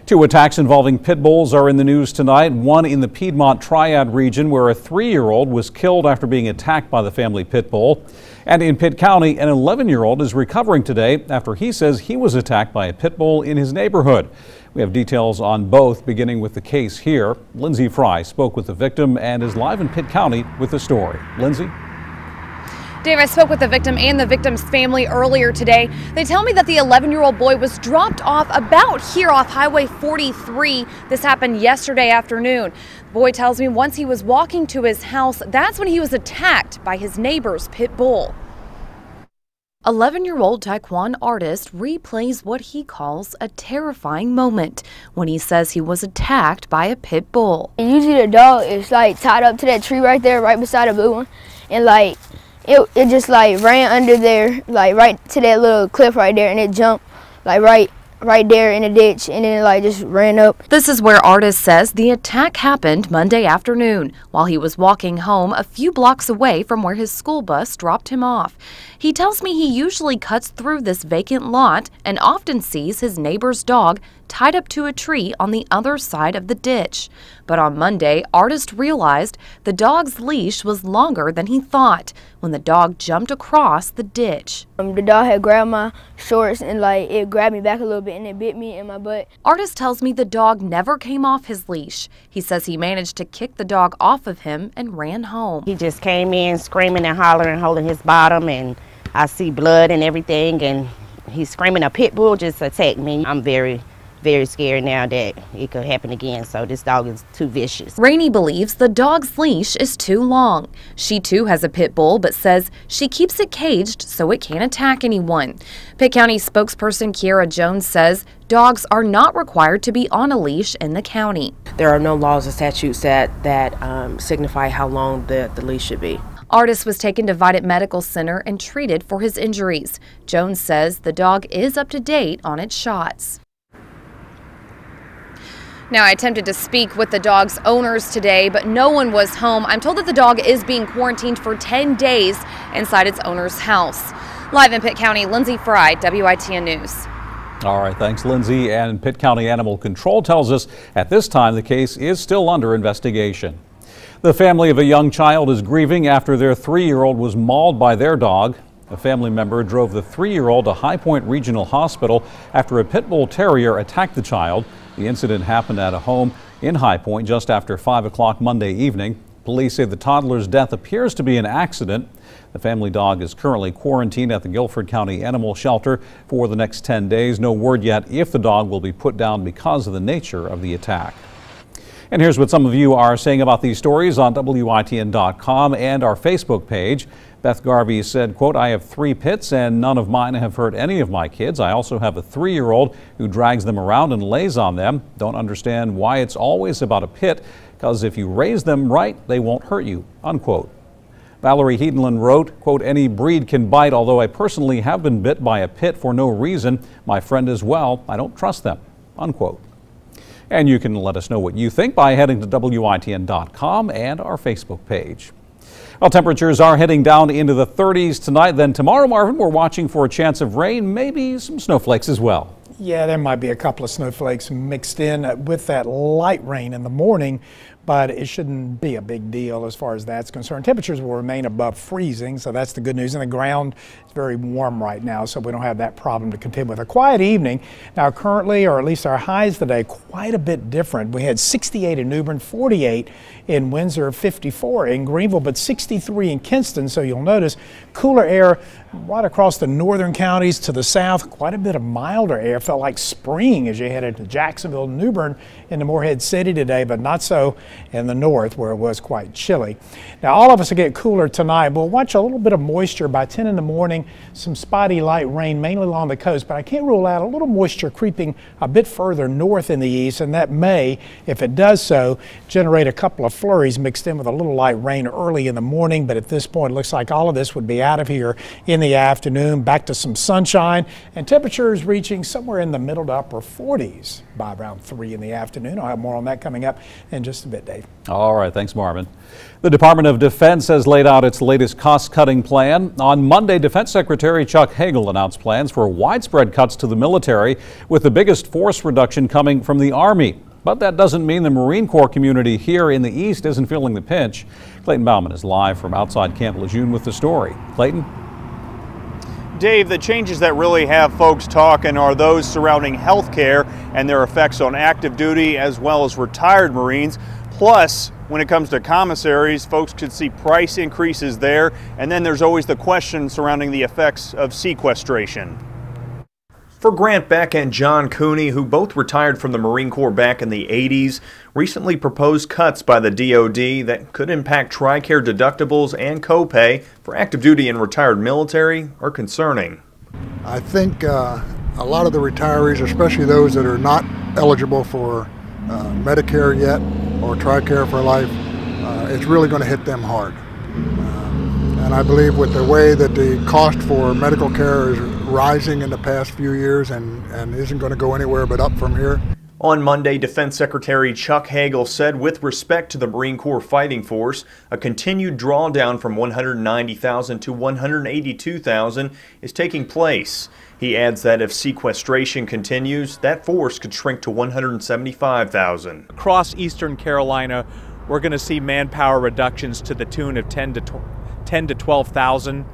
Two attacks involving pit bulls are in the news tonight. One in the Piedmont Triad region where a 3-year-old was killed after being attacked by the family pit bull. And in Pitt County, an 11-year-old is recovering today after he says he was attacked by a pit bull in his neighborhood. We have details on both, beginning with the case here. Lindsay Fry spoke with the victim and is live in Pitt County with the story. Lindsay? Dave, I spoke with the victim and the victim's family earlier today. They tell me that the 11-year-old boy was dropped off about here off Highway 43. This happened yesterday afternoon. The boy tells me once he was walking to his house, that's when he was attacked by his neighbor's pit bull. 11-year-old Taekwon artist replays what he calls a terrifying moment when he says he was attacked by a pit bull. Usually the dog is like tied up to that tree right there, right beside the blue one, and like it just like ran under there, like right to that little cliff right there, and it jumped like right there in the ditch, and then like just ran up. This is where artist says the attack happened Monday afternoon while he was walking home a few blocks away from where his school bus dropped him off. He tells me he usually cuts through this vacant lot and often sees his neighbor's dog tied up to a tree on the other side of the ditch. But on Monday, artist realized the dog's leash was longer than he thought when the dog jumped across the ditch. The dog had grabbed my shorts and like it grabbed me back a little bit and it bit me in my butt. Artist tells me the dog never came off his leash. He says he managed to kick the dog off of him and ran home. He just came in screaming and hollering, holding his bottom, and I see blood and everything, and he's screaming a pit bull just attacked me. I'm very scared now that it could happen again, so this dog is too vicious. Rainey believes the dog's leash is too long. She too has a pit bull, but says she keeps it caged so it can't attack anyone. Pitt County spokesperson Kiara Jones says dogs are not required to be on a leash in the county. There are no laws or statutes that signify how long the leash should be. Artist was taken to Vidant Medical Center and treated for his injuries. Jones says the dog is up to date on its shots. Now, I attempted to speak with the dog's owners today, but no one was home. I'm told that the dog is being quarantined for 10 days inside its owner's house. Live in Pitt County, Lindsay Fry, WITN News. All right, thanks, Lindsay. And Pitt County Animal Control tells us at this time the case is still under investigation. The family of a young child is grieving after their 3-year-old was mauled by their dog. A family member drove the 3-year-old to High Point Regional Hospital after a pit bull terrier attacked the child. The incident happened at a home in High Point just after 5 o'clock Monday evening. Police say the toddler's death appears to be an accident. The family dog is currently quarantined at the Guilford County Animal Shelter for the next 10 days. No word yet if the dog will be put down because of the nature of the attack. And here's what some of you are saying about these stories on WITN.com and our Facebook page. Beth Garvey said, quote, "I have 3 pits and none of mine have hurt any of my kids. I also have a 3-year-old who drags them around and lays on them. Don't understand why it's always about a pit, because if you raise them right, they won't hurt you," unquote. Valerie Hedenland wrote, quote, "Any breed can bite, although I personally have been bit by a pit for no reason. My friend as well. I don't trust them," unquote. And you can let us know what you think by heading to WITN.com and our Facebook page. Well, temperatures are heading down into the 30s tonight. Then tomorrow, Marvin, we're watching for a chance of rain, maybe some snowflakes as well. Yeah, there might be a couple of snowflakes mixed in with that light rain in the morning, but it shouldn't be a big deal as far as that's concerned. Temperatures will remain above freezing, so that's the good news. And the ground is very warm right now, so we don't have that problem to contend with. A quiet evening. Now currently, or at least our highs today, quite a bit different. We had 68 in New Bern, 48 in Windsor, 54 in Greenville, but 63 in Kinston. So you'll notice cooler air right across the northern counties to the south. Quite a bit of milder air. Felt like spring as you headed to Jacksonville, New Bern, into Morehead City today, but not so in the north where it was quite chilly. Now all of us will get cooler tonight. We'll watch a little bit of moisture by 10 in the morning, some spotty light rain mainly along the coast, but I can't rule out a little moisture creeping a bit further north in the east, and that may, if it does so, generate a couple of flurries mixed in with a little light rain early in the morning. But at this point it looks like all of this would be out of here in the the afternoon, back to some sunshine, and temperatures reaching somewhere in the middle to upper 40s by around 3 in the afternoon. I'll have more on that coming up in just a bit, Dave. All right, thanks, Marvin. The Department of Defense has laid out its latest cost-cutting plan. On Monday, Defense Secretary Chuck Hagel announced plans for widespread cuts to the military, with the biggest force reduction coming from the Army. But that doesn't mean the Marine Corps community here in the East isn't feeling the pinch. Clayton Bauman is live from outside Camp Lejeune with the story. Clayton? Dave, the changes that really have folks talking are those surrounding health care and their effects on active duty as well as retired Marines. Plus, when it comes to commissaries, folks could see price increases there. And then there's always the question surrounding the effects of sequestration. For Grant Beck and John Cooney, who both retired from the Marine Corps back in the 80s, recently proposed cuts by the DoD that could impact TRICARE deductibles and copay for active duty and retired military are concerning. I think a lot of the retirees, especially those that are not eligible for Medicare yet or TRICARE for life, it's really going to hit them hard. And I believe with the way that the cost for medical care is rising in the past few years and isn't going to go anywhere but up from here. On Monday, Defense Secretary Chuck Hagel said with respect to the Marine Corps fighting force, a continued drawdown from 190,000 to 182,000 is taking place. He adds that if sequestration continues, that force could shrink to 175,000. Across Eastern Carolina, we're going to see manpower reductions to the tune of 10 to 12,000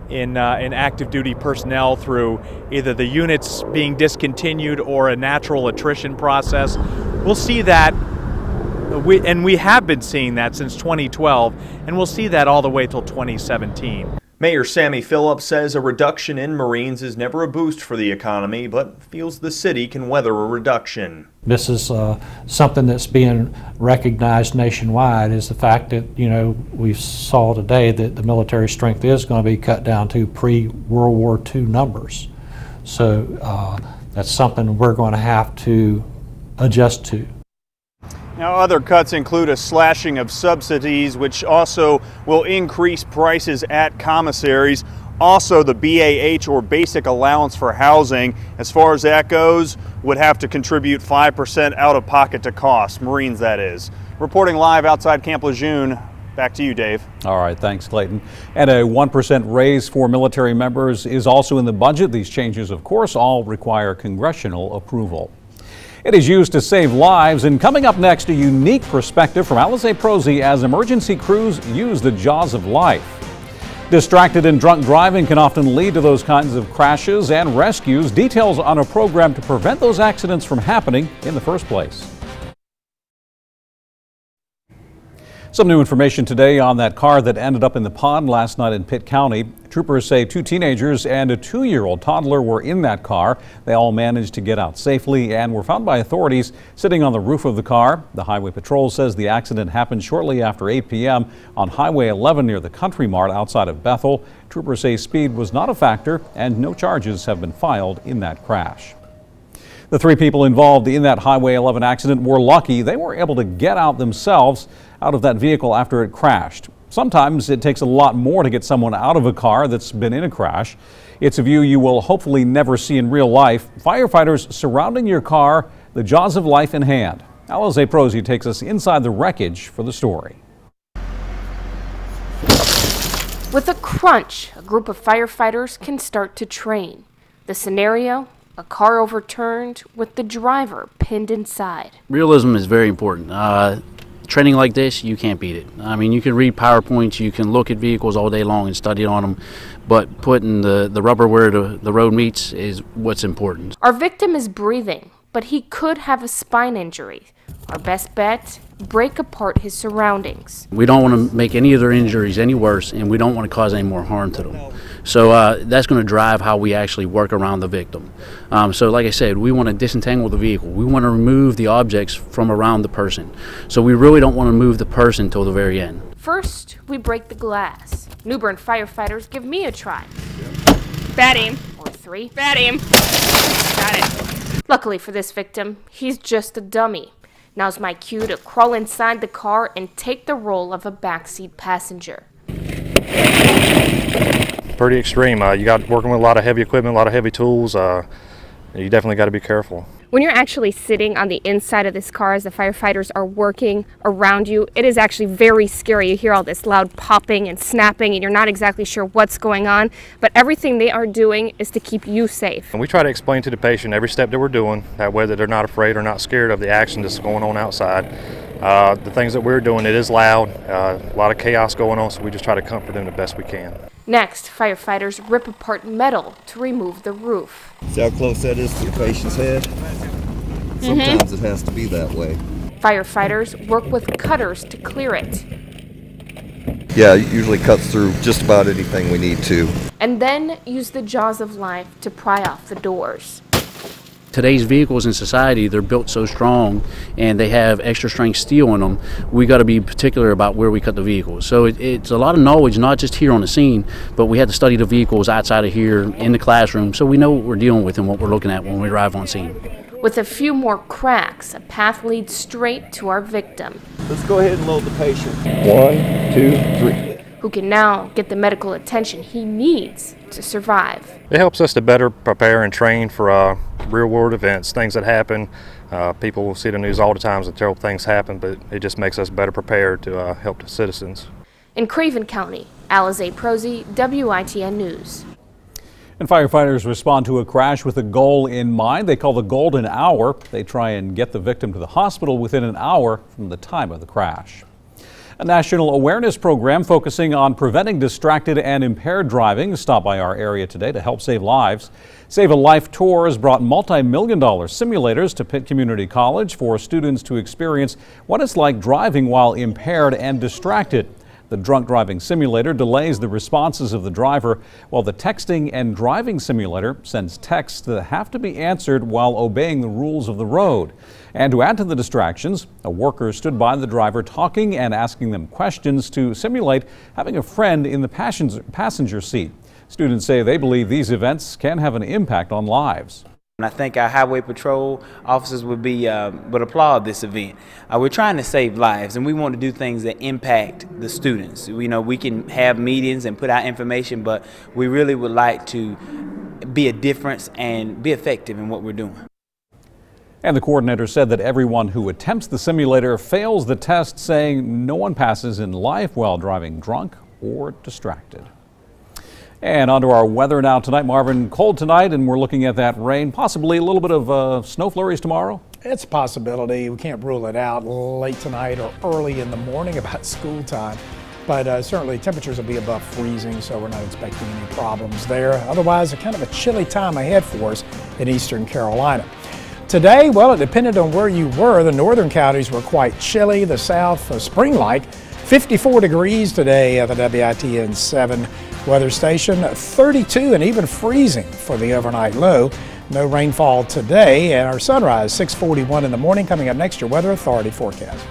in active duty personnel through either the units being discontinued or a natural attrition process. We'll see that, and we have been seeing that since 2012, and we'll see that all the way till 2017. Mayor Sammy Phillips says a reduction in Marines is never a boost for the economy, but feels the city can weather a reduction. This is something that's being recognized nationwide, is the fact that, you know, we saw today that the military strength is going to be cut down to pre-World War II numbers. So that's something we're going to have to adjust to. Now, other cuts include a slashing of subsidies, which also will increase prices at commissaries. Also, the BAH, or Basic Allowance for Housing, as far as that goes, would have to contribute 5% out of pocket to costs, Marines that is. Reporting live outside Camp Lejeune, back to you, Dave. All right, thanks, Clayton. And a 1% raise for military members is also in the budget. These changes, of course, all require congressional approval. It is used to save lives, and coming up next, a unique perspective from Alize Prosy as emergency crews use the jaws of life. Distracted and drunk driving can often lead to those kinds of crashes and rescues. Details on a program to prevent those accidents from happening in the first place. Some new information today on that car that ended up in the pond last night in Pitt County. Troopers say 2 teenagers and a 2-year-old toddler were in that car. They all managed to get out safely and were found by authorities sitting on the roof of the car. The Highway Patrol says the accident happened shortly after 8 p.m. on Highway 11 near the Country Mart outside of Bethel. Troopers say speed was not a factor and no charges have been filed in that crash. The 3 people involved in that Highway 11 accident were lucky. They were able to get out themselves out of that vehicle after it crashed. Sometimes it takes a lot more to get someone out of a car that's been in a crash. It's a view you will hopefully never see in real life. Firefighters surrounding your car, the jaws of life in hand. Alize Prosy takes us inside the wreckage for the story. With a crunch, a group of firefighters can start to train. The scenario? A car overturned with the driver pinned inside. Realism is very important. Training like this, you can't beat it. I mean, you can read PowerPoints, you can look at vehicles all day long and study on them, but putting the rubber where the road meets is what's important. Our victim is breathing, but he could have a spine injury. Our best bet? Break apart his surroundings. We don't want to make any of their injuries any worse, and we don't want to cause any more harm to them. So that's going to drive how we actually work around the victim. So like I said, we want to disentangle the vehicle. We want to remove the objects from around the person. So we really don't want to move the person till the very end. First, we break the glass. New Bern firefighters give me a try. Bad aim. Or 3. Bad aim. Got it. Luckily for this victim, he's just a dummy. Now's my cue to crawl inside the car and take the role of a backseat passenger. pretty extreme. You got working with a lot of heavy equipment, a lot of heavy tools. You definitely got to be careful. When you're actually sitting on the inside of this car as the firefighters are working around you, it is actually very scary. You hear all this loud popping and snapping and you're not exactly sure what's going on, but everything they are doing is to keep you safe. And we try to explain to the patient every step that we're doing, that way that they're not afraid or not scared of the action that's going on outside. The things that we're doing, it is loud, a lot of chaos going on, so we just try to comfort them the best we can. Next, firefighters rip apart metal to remove the roof. See how close that is to the patient's head? Sometimes it has to be that way. Firefighters work with cutters to clear it. Yeah, it usually cuts through just about anything we need to. And then use the jaws of life to pry off the doors. Today's vehicles in society, they're built so strong and they have extra strength steel in them. We got to be particular about where we cut the vehicles. So it's a lot of knowledge, not just here on the scene, but we had to study the vehicles outside of here in the classroom so we know what we're dealing with and what we're looking at when we arrive on scene. With a few more cracks, a path leads straight to our victim. Let's go ahead and load the patient. 1, 2, 3. Who can now get the medical attention he needs to survive. It helps us to better prepare and train for real world events, things that happen. People will see the news all the time and terrible things happen, but it just makes us better prepared to help the citizens. In Craven County, Alize Prosy, WITN News. And firefighters respond to a crash with a goal in mind. They call the golden hour. They try and get the victim to the hospital within an hour from the time of the crash. A national awareness program focusing on preventing distracted and impaired driving stopped by our area today to help save lives. Save a Life Tours brought multi-million-dollar simulators to Pitt Community College for students to experience what it's like driving while impaired and distracted. The drunk driving simulator delays the responses of the driver, while the texting and driving simulator sends texts that have to be answered while obeying the rules of the road. And to add to the distractions, a worker stood by the driver talking and asking them questions to simulate having a friend in the passenger seat. Students say they believe these events can have an impact on lives. I think our highway patrol officers would applaud this event. We're trying to save lives, and we want to do things that impact the students. We can have meetings and put out information, but we really would like to be a difference and be effective in what we're doing. And the coordinator said that everyone who attempts the simulator fails the test, saying no one passes in life while driving drunk or distracted. And onto our weather now tonight. Marvin, cold tonight, and we're looking at that rain, possibly a little bit of snow flurries tomorrow. It's a possibility. We can't rule it out late tonight or early in the morning about school time. But certainly temperatures will be above freezing, so we're not expecting any problems there. Otherwise, a kind of a chilly time ahead for us in eastern Carolina. Today, well, it depended on where you were. The northern counties were quite chilly. The south, spring-like. 54 degrees today at the WITN 7 weather station, 32 and even freezing for the overnight low. No rainfall today, and our sunrise 6:41 in the morning. Coming up next, your Weather Authority forecast.